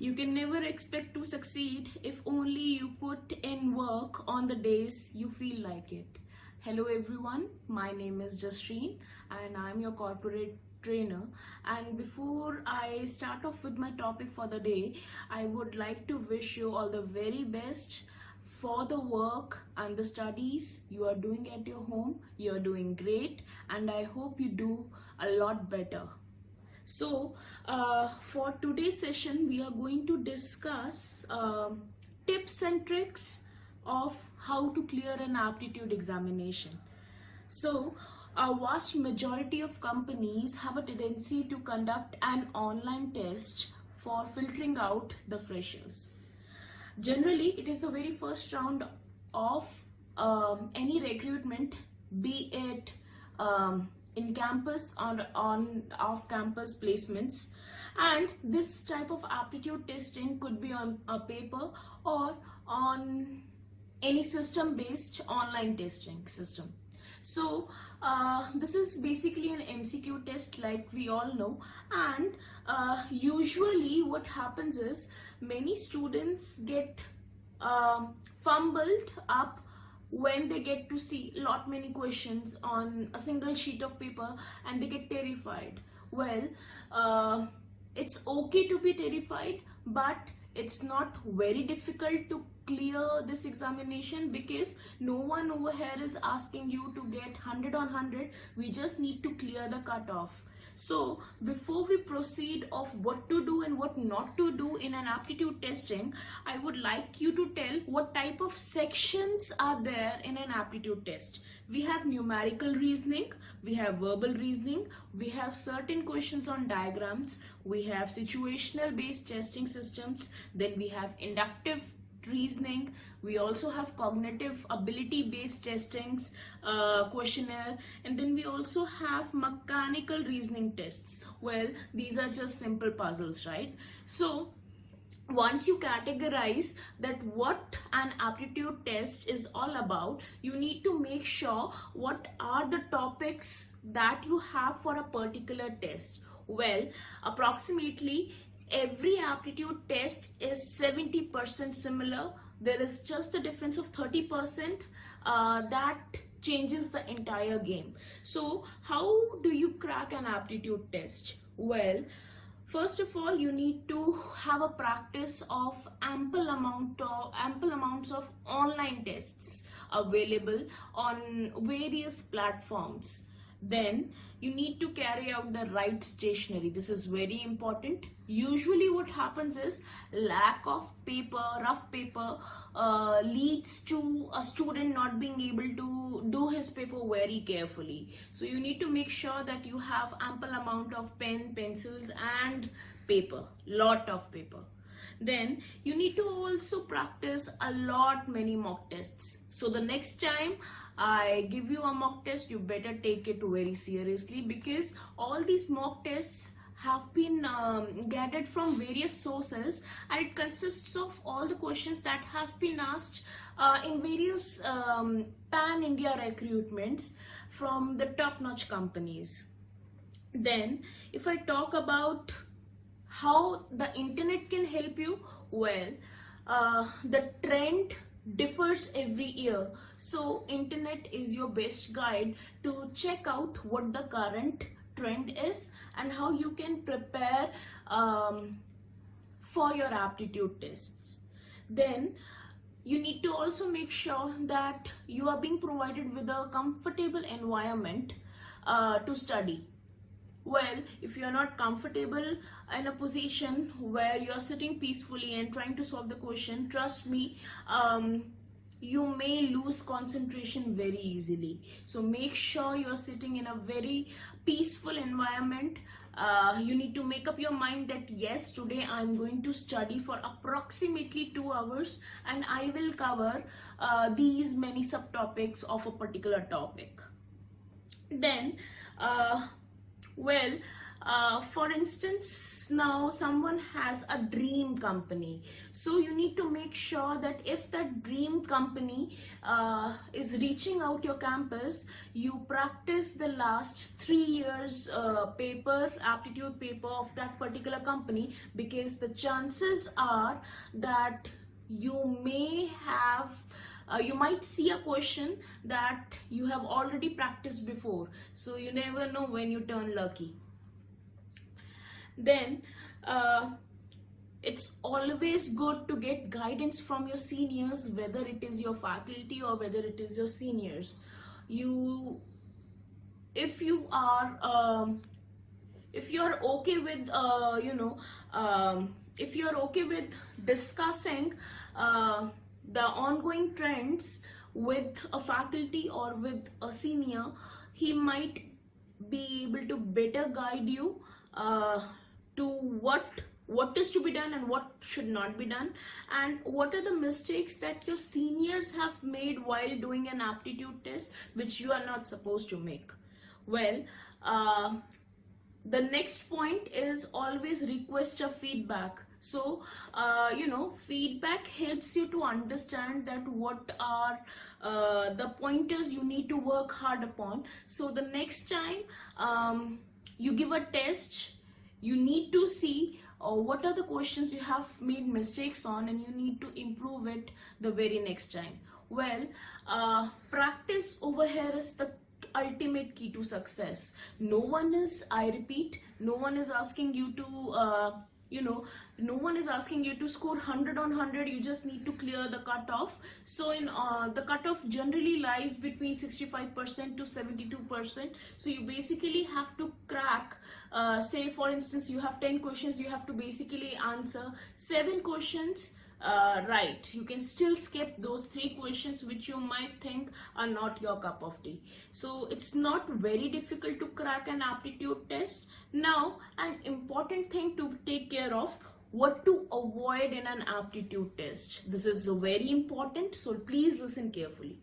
You can never expect to succeed if only you put in work on the days you feel like it. Hello everyone, my name is Jasreen and I'm your corporate trainer. And before I start off with my topic for the day, I would like to wish you all the very best for the work and the studies you are doing at your home. You are doing great and I hope you do a lot better. So for today's session, we are going to discuss tips and tricks of how to clear an aptitude examination. So a vast majority of companies have a tendency to conduct an online test for filtering out the freshers. Generally, it is the very first round of any recruitment, be it in campus or on off-campus placements, and this type of aptitude testing could be on a paper or on any system-based online testing system. So this is basically an MCQ test, like we all know, and usually what happens is many students get fumbled up when they get to see many questions on a single sheet of paper and they get terrified. Well, it's okay to be terrified, but it's not very difficult to clear this examination because no one over here is asking you to get 100 on 100. We just need to clear the cutoff. So before we proceed of what to do and what not to do in an aptitude testing, I would like you to tell what type of sections are there in an aptitude test. We have numerical reasoning, we have verbal reasoning, we have certain questions on diagrams, we have situational based testing systems, then we have inductive reasoning, we also have cognitive ability based testings, questionnaire, and then we also have mechanical reasoning tests. Well, these are just simple puzzles, right? So once you categorize that what an aptitude test is all about, you need to make sure what are the topics that you have for a particular test. Well, approximately every aptitude test is 70% similar. There is just a difference of 30% that changes the entire game. So how do you crack an aptitude test? Well, first of all, you need to have a practice of ample amounts of online tests available on various platforms. Then you need to carry out the right stationery. This is very important. Usually what happens is lack of paper, rough paper, leads to a student not being able to do his paper very carefully. So you need to make sure that you have ample amount of pen, pencils and paper, lot of paper. Then you need to also practice many mock tests. So the next time I give you a mock test, you better take it very seriously because all these mock tests have been gathered from various sources and it consists of all the questions that has been asked in various pan-India recruitments from the top-notch companies. Then if I talk about how the internet can help you, well, the trend differs every year, so internet is your best guide to check out what the current trend is and how you can prepare for your aptitude tests. Then you need to also make sure that you are being provided with a comfortable environment to study. Well, if you are not comfortable in a position where you are sitting peacefully and trying to solve the question, trust me, you may lose concentration very easily. So make sure you are sitting in a very peaceful environment. You need to make up your mind that yes, today I am going to study for approximately 2 hours and I will cover these many subtopics of a particular topic. Then For instance, now someone has a dream company, so you need to make sure that if that dream company is reaching out your campus, you practice the last 3 years aptitude paper of that particular company, because the chances are that you might see a question that you have already practiced before, so you never know when you turn lucky. Then it's always good to get guidance from your seniors, whether it is your faculty or whether it is your seniors. If you are okay with if you're okay with discussing the ongoing trends with a faculty or with a senior, he might be able to better guide you to what is to be done and what should not be done, and what are the mistakes that your seniors have made while doing an aptitude test which you are not supposed to make. Well, the next point is always request a feedback. So feedback helps you to understand that what are the pointers you need to work hard upon. So the next time you give a test, you need to see what are the questions you have made mistakes on, and you need to improve it the very next time. Well, practice over here is the ultimate key to success. I repeat, no one is asking you to no one is asking you to score 100 on 100. You just need to clear the cutoff. So the cutoff generally lies between 65% to 72%. So you basically have to crack, say for instance you have 10 questions, you have to basically answer 7 questions right. You can still skip those 3 questions which you might think are not your cup of tea. So it's not very difficult to crack an aptitude test. Now, an important thing to take care of: what to avoid in an aptitude test. This is very important, so please listen carefully.